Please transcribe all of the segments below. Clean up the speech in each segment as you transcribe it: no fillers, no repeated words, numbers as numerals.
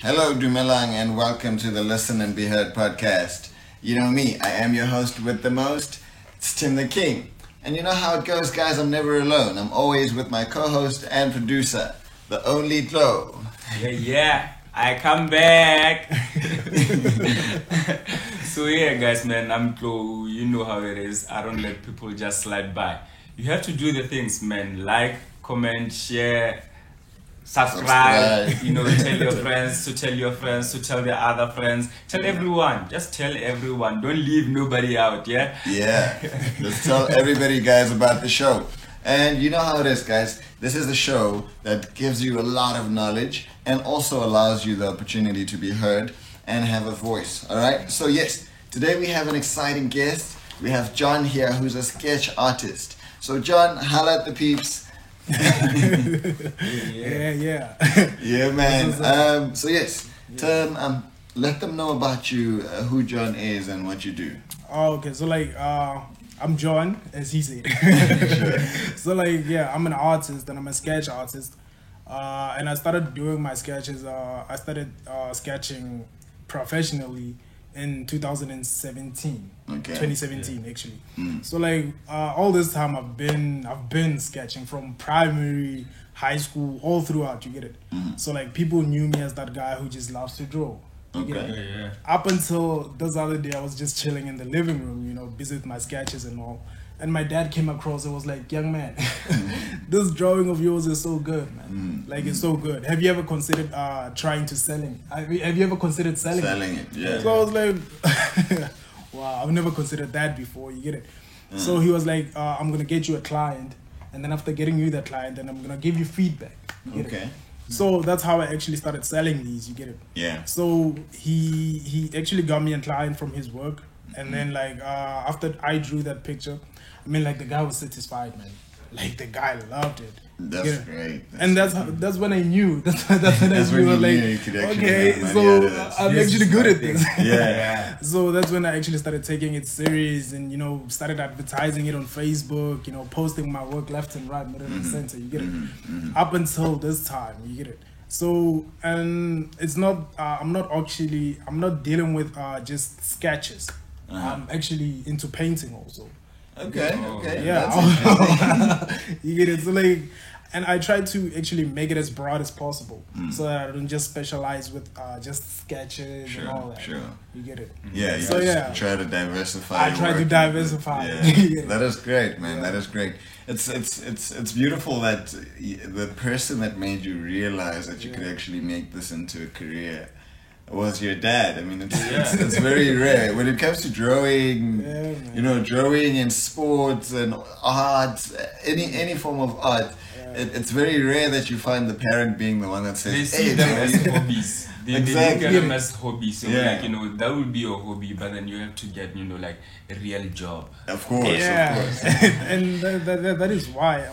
Hello, Dumelang, and welcome to the Listen and Be Heard podcast. You know me, I am your host with the most. It's Tim the King. And you know how it goes, guys. I'm never alone. I'm always with my co-host and producer, the only Glow. Yeah, I come back. So yeah, guys, man, I'm Glow. You know how it is. I don't let people just slide by. You have to do the things, man. Like, comment, share, subscribe. You know, tell your friends to tell your friends to tell their other friends. Tell everyone. Just tell everyone. Don't leave nobody out. Yeah. Yeah. Let's tell everybody, guys, about the show. And you know how it is, guys. This is a show that gives you a lot of knowledge and also allows you the opportunity to be heard and have a voice. All right. So yes, today we have an exciting guest. We have John here, who's a sketch artist. So John, holla at the peeps. Yeah. Yeah, man. So yes, let them know about you, who John is and what you do. Oh, okay. So I'm John, as he said. So I'm an artist and I'm a sketch artist. And I started doing my sketches. I started sketching professionally in 2017. Okay. 2017 actually. So all this time I've been sketching from primary, high school, all throughout. You get it? So people knew me as that guy who just loves to draw. You get it? Yeah. Up until this other day, I was just chilling in the living room, busy with my sketches and all. And my dad came across and was like, "Young man, this drawing of yours is so good, man. It's so good. Have you ever considered trying to selling? Have you ever considered selling it? Yeah. So I was like, wow, I've never considered that before. You get it? So he was like, I'm gonna get you a client, and then after getting you that client, then I'm gonna give you feedback. You get it? So that's how I actually started selling these. You get it? Yeah. So he actually got me a client from his work, and then after I drew that picture, the guy was satisfied, man. The guy loved it. That's great. That's when I knew. That's when I knew. You could actually Okay, make money so out of this. I'm actually good at this. Yeah. So that's when I actually started taking it serious and started advertising it on Facebook. Posting my work left and right, middle and center. You get it? Up until this time, you get it. So and it's not. I'm not dealing with just sketches. I'm actually into painting also. Okay. Yeah. You get it? So and I try to actually make it as broad as possible, so that I don't just specialize with just sketches and all that. Sure. You get it? Yeah. You try to diversify. I try to diversify. Yeah. That is great, man. That is great. It's beautiful that the person that made you realize that you could actually make this into a career was your dad. I mean, it's very rare when it comes to drawing. Drawing and sports and art, any form of art. It's very rare that you find the parent being the one that says, They see them as hobbies. They look at them as hobbies. So that would be your hobby, but then you have to get a real job. Of course. And that is why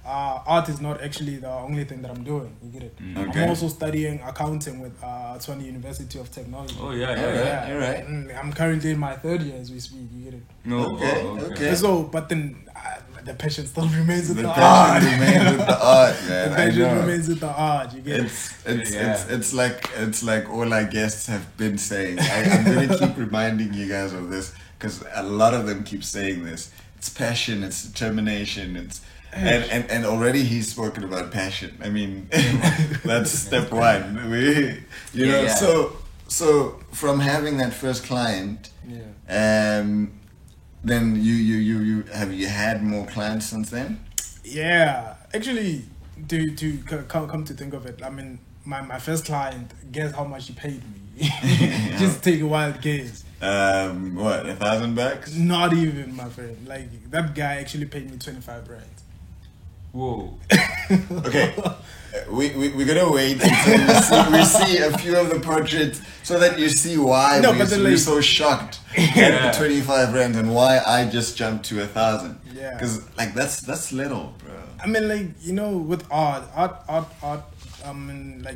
art is not actually the only thing that I'm doing. You get it? Okay. I'm also studying accounting with Tshwane University of Technology. Oh yeah. All right. I'm currently in my third year as we speak. You get it? Okay. So, but then the passion still remains with the art. The passion remains with the art, man. The passion remains with the art. You get it? It's like all our guests have been saying. I'm gonna keep reminding you guys of this because a lot of them keep saying this. It's passion. It's determination. And already he's spoken about passion. I mean, that's step one. So from having that first client, then you have you had more clients since then? Yeah, actually, to come to think of it, I mean, my first client, guess how much he paid me? Just take a wild guess. What, $1,000? Not even, my friend. That guy actually paid me 25 grand. Whoa. Okay. We're gonna wait until we see a few of the portraits so that you see why we're so shocked at the 25 rand and why I just jumped to 1,000. Yeah. Because that's little, bro. I mean, with art,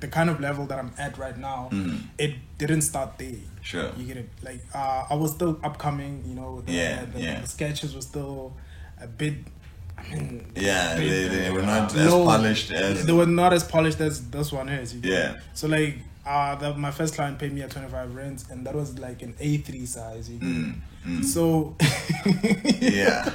the kind of level that I'm at right now, it didn't start there. Sure. You get it? I was still upcoming. The sketches were still a bit I mean, Yeah, they were not as low. polished as. They were not as polished as this one is. You get Yeah. it? So like, my first client paid me at 25 rands, and that was like an A3 size. You get it? So Yeah.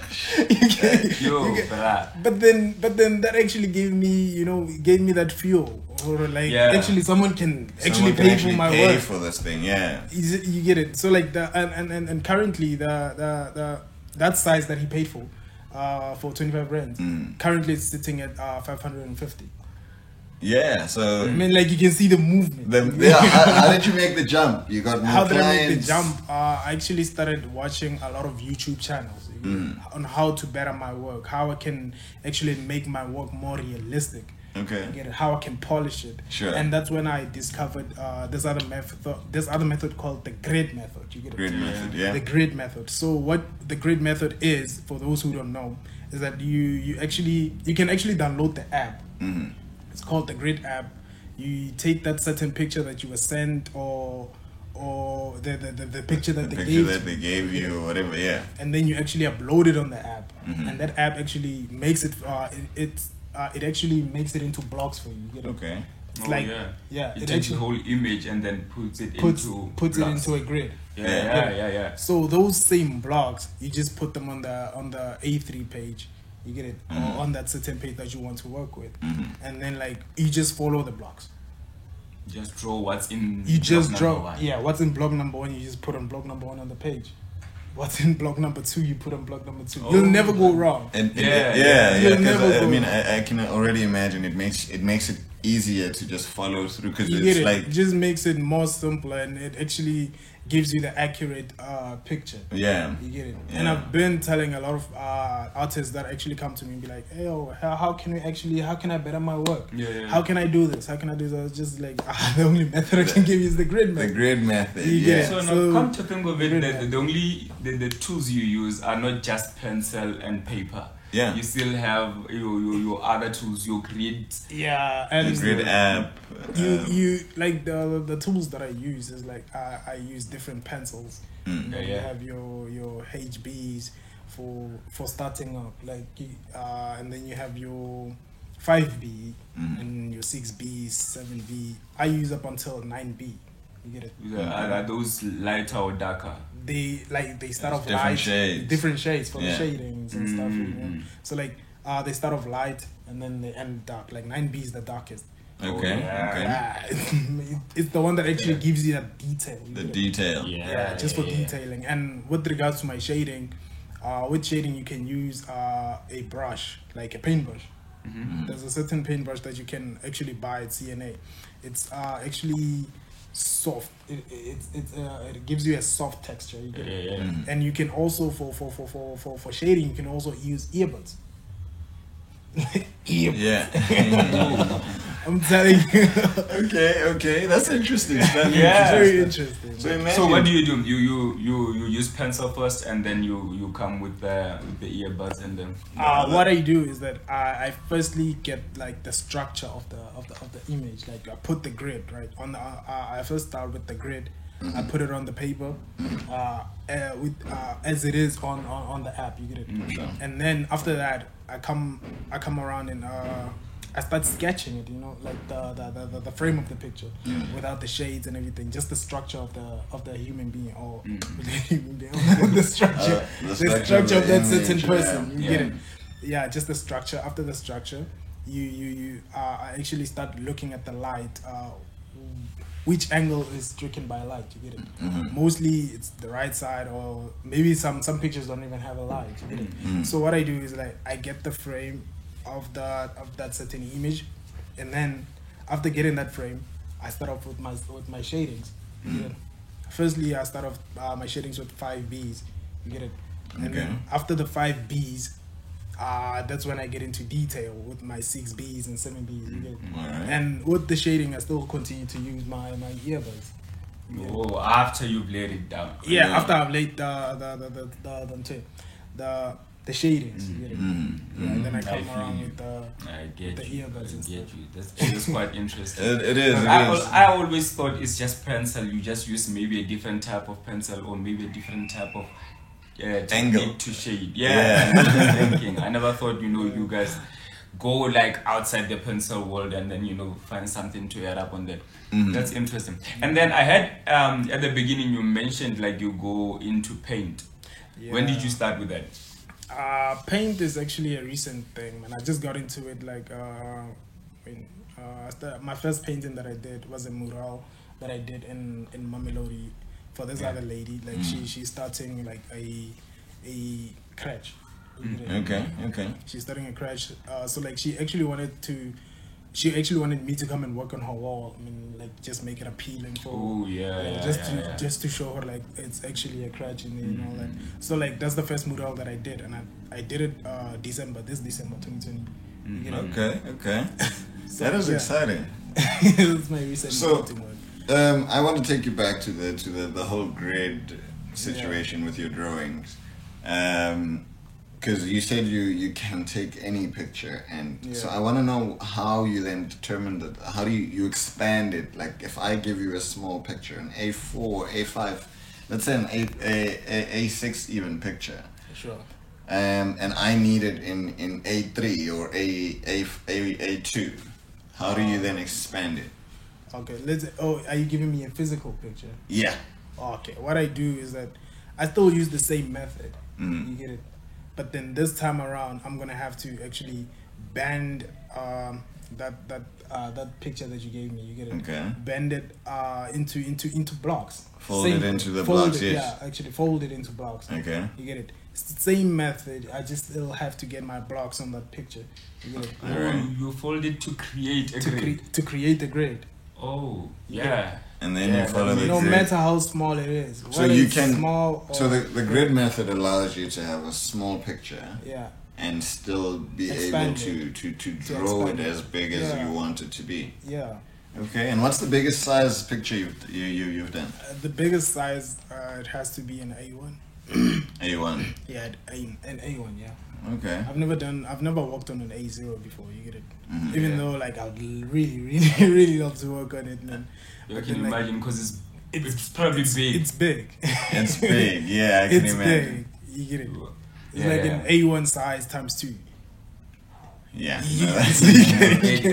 but then that actually gave me that fuel, or like actually someone can actually pay for my work for this thing. Yeah. You get it? So like and currently the that size that he paid for 25 rands currently it's sitting at 550. Yeah, so I mean, like, you can see the movement. How did you make the jump? You got more How clients? did I make the jump? I actually started watching a lot of YouTube channels on how to better my work, how I can actually make my work more realistic. Okay. You get it? How I can polish it. Sure. And that's when I discovered this other method called the grid method. You get it? Grid method, yeah. The grid method. So what the grid method is, for those who don't know, is that you can actually download the app. Mm-hmm. It's called the Grid app. You take that certain picture that you were sent, or the picture that they gave you, or whatever, yeah. and then you actually upload it on the app, and that app actually makes it. It actually makes it into blocks for you. You get it? Okay. It's It takes the whole image and then puts it into a grid. Yeah. So those same blocks, you just put them on the A3 page. You get it? Or on that certain page that you want to work with. And then like you just follow the blocks. Just draw what's in what's in block number 1, you just put on block number 1 on the page. What's in block number 2, you put on block number 2. You'll never go wrong. And I mean, I can already imagine it makes it easier to just follow through, because it's like, it just makes it more simple, and it actually gives you the accurate picture. Yeah. You get it? Yeah. And I've been telling a lot of artists that actually come to me and be like, hey, how can I better my work? How can I do this? How can I do that? It's just like, the only method I can give you is the grid method. The grid method, you get it? So now come to think of it, the tools you use are not just pencil and paper. Yeah. You still have your other tools, your grid. Yeah, and the grid app. You like the tools that I use is like I use different pencils. You have your HBs for starting up, like and then you have your 5B and your 6B, 7B. I use up until 9B. You get it? Are those lighter or darker? They start off different light, shades. different shades for the shadings and stuff. You know? So like they start off light and then they end dark. Like 9B is the darkest. Okay. It's the one that actually gives you that detail. The detail. Just for detailing. And with regards to my shading, with shading you can use a brush, like a paintbrush. There's a certain paintbrush that you can actually buy at CNA. It's actually soft. It gives you a soft texture. You get it? And you can also for shading you can also use earbuds. I'm telling you. Okay, that's interesting. Very interesting. So what do? You use pencil first, and then you come with the earbuds, and then. What I do is that I firstly get like the structure of the image. Like I put the grid right on the. I first start with the grid. I put it on the paper, as it is on the app. You get it. And then after that, I come around and I start sketching it. You know, like the frame of the picture, without the shades and everything. Just the structure of the human being, or the structure, the structure of that certain person. You get it. Yeah, just the structure. After the structure, I actually start looking at the light. Which angle is stricken by light? You get it. Mostly it's the right side, or maybe some pictures don't even have a light. You get it. So what I do is like I get the frame of that certain image, and then after getting that frame, I start off with my shadings. You get it? Firstly, I start off my shadings with 5Bs. You get it. And then after the 5Bs, that's when I get into detail with my 6Bs and 7Bs. You get it? And with the shading, I still continue to use my earbuds. Oh, after you've laid it down. After I've laid the shadings. You get it? And then I come around with the earbuds. I get you. That's quite interesting. It is. I always thought it's just pencil. You just use maybe a different type of pencil, or maybe a different type of angle to shade. Yeah, that's what I'm thinking. I never thought, you guys go like outside the pencil world and then find something to add up on that. That's interesting. And then I had at the beginning you mentioned like you go into paint. When did you start with that? Paint is actually a recent thing, man. I just got into it like my first painting that I did was a mural that I did in Mamelodi for this other lady. Like she's starting like a crèche. Okay. She's starting a crèche. So like she actually wanted me to come and work on her wall. I mean, like just make it appealing for just to show her like it's actually a crèche and all that. So like that's the first mural that I did, and I did it this December 2020. Okay. So, that is exciting. It's my recent painting work. I want to take you back to the whole grid situation with your drawings. Because you said you can take any picture, and so I want to know how you then determined that. How do you expand it? Like if I give you a small picture, an A4, A5, let's say an A6 even picture. Sure. And I need it in A3 or A2. How do you then expand it? Okay, are you giving me a physical picture? Yeah. Okay, what I do is that I still use the same method. You get it? But then this time around, I'm gonna have to actually bend that picture that you gave me. You get it? Okay. Bend it into blocks. Fold it into the blocks. Yes. Yeah, actually fold it into blocks. Okay. You get it? It's the same method. I just still have to get my blocks on that picture. You get it? Right. You fold it to create a grid. To create a grid. Oh, yeah. And then you follow the no grid. matter how small it is. So you can. Small so the grid method allows you to have a small picture. Yeah. And still be Expand able to draw it as big as you want it to be. Yeah. Okay. And what's the biggest size picture you've done? The biggest size it has to be an A1. A1. Yeah, an A1. Yeah. Okay. I've never worked on an A0 before. You get it? Even though like I'd really love to work on it, man. You can imagine because it's probably big. It's big. It's big. Yeah, I can imagine. Big. You get it? It's like an A1 size times 2. Yeah.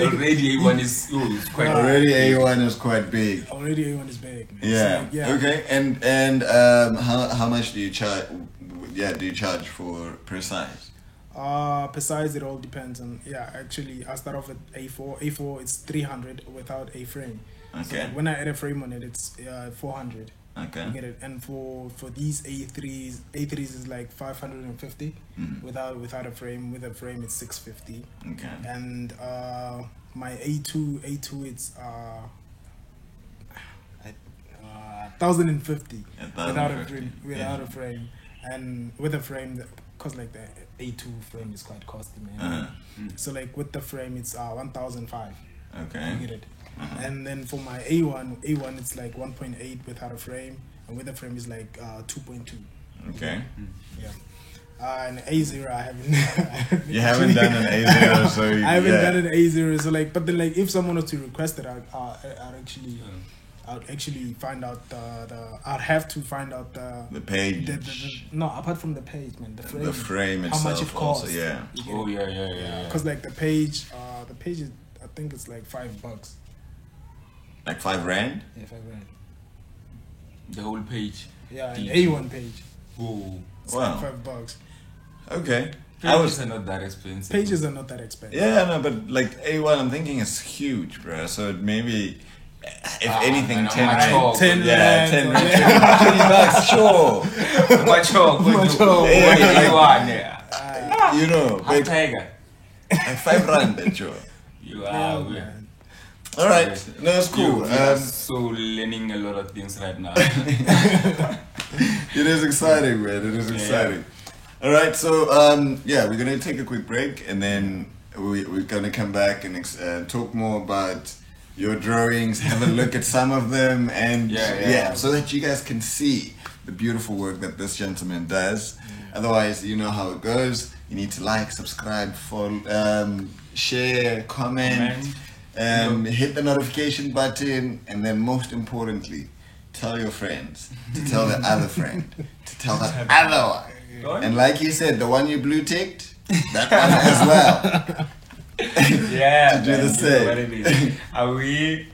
Already A1 is quite. Already A1 is quite big. Already A1 is big. Man. Yeah. So, Okay. And how much do you charge? Yeah, do you charge for per size? Per size, it all depends on. Yeah, actually, I start off with A4. A4 it's 300 without a frame. Okay. So like, when I add a frame on it, it's 400. Okay. You get it? And for these A3s is like 550 without a frame. With a frame, it's 650. Okay. And my A2 it's 1,050 without a frame, and with a frame, cause like the A2 frame is quite costly, man. So like with the frame, it's 1,005. Okay. You get it? And then for my A1 it's like 1.8 without a frame, and with a frame is like 2.2. Okay. Yeah. And A0 I haven't. You haven't done an A0, so I haven't done an A0, so like, but then like if someone was to request it, I'd actually find out I'd have to find out the page. No, apart from the page, man, the frame itself. How much it costs? Also, yeah. Oh yeah. Because like the page is, I think it's like $5. Like 5 rand? Yeah, 5 rand. The whole page. Yeah, an A1 page. Oh, wow. Like $5. Okay. Pages are not that expensive. Pages are not that expensive. Yeah, no, but like A1, I'm thinking is huge, bro. So maybe, if anything, 10 rand. 10 yeah, rand. 10 $20, sure. Much more. Yeah. You know, I'm Tiger. like 5 rand, sure. You are. man. All right, no, that's cool. You are so learning a lot of things right now. It is exciting, man. It is exciting. All right, so we're gonna take a quick break, and then we're gonna come back and talk more about your drawings, have a look at some of them, and so that you guys can see the beautiful work that this gentleman does. Otherwise, you know how it goes. You need to like, subscribe, follow, share, comment. Hit the notification button, and then most importantly, tell your friends to tell the other friend to tell the other one. And like you said, the one you blue ticked, that one as well. Yeah, to do man, the you know same. what it is. Are we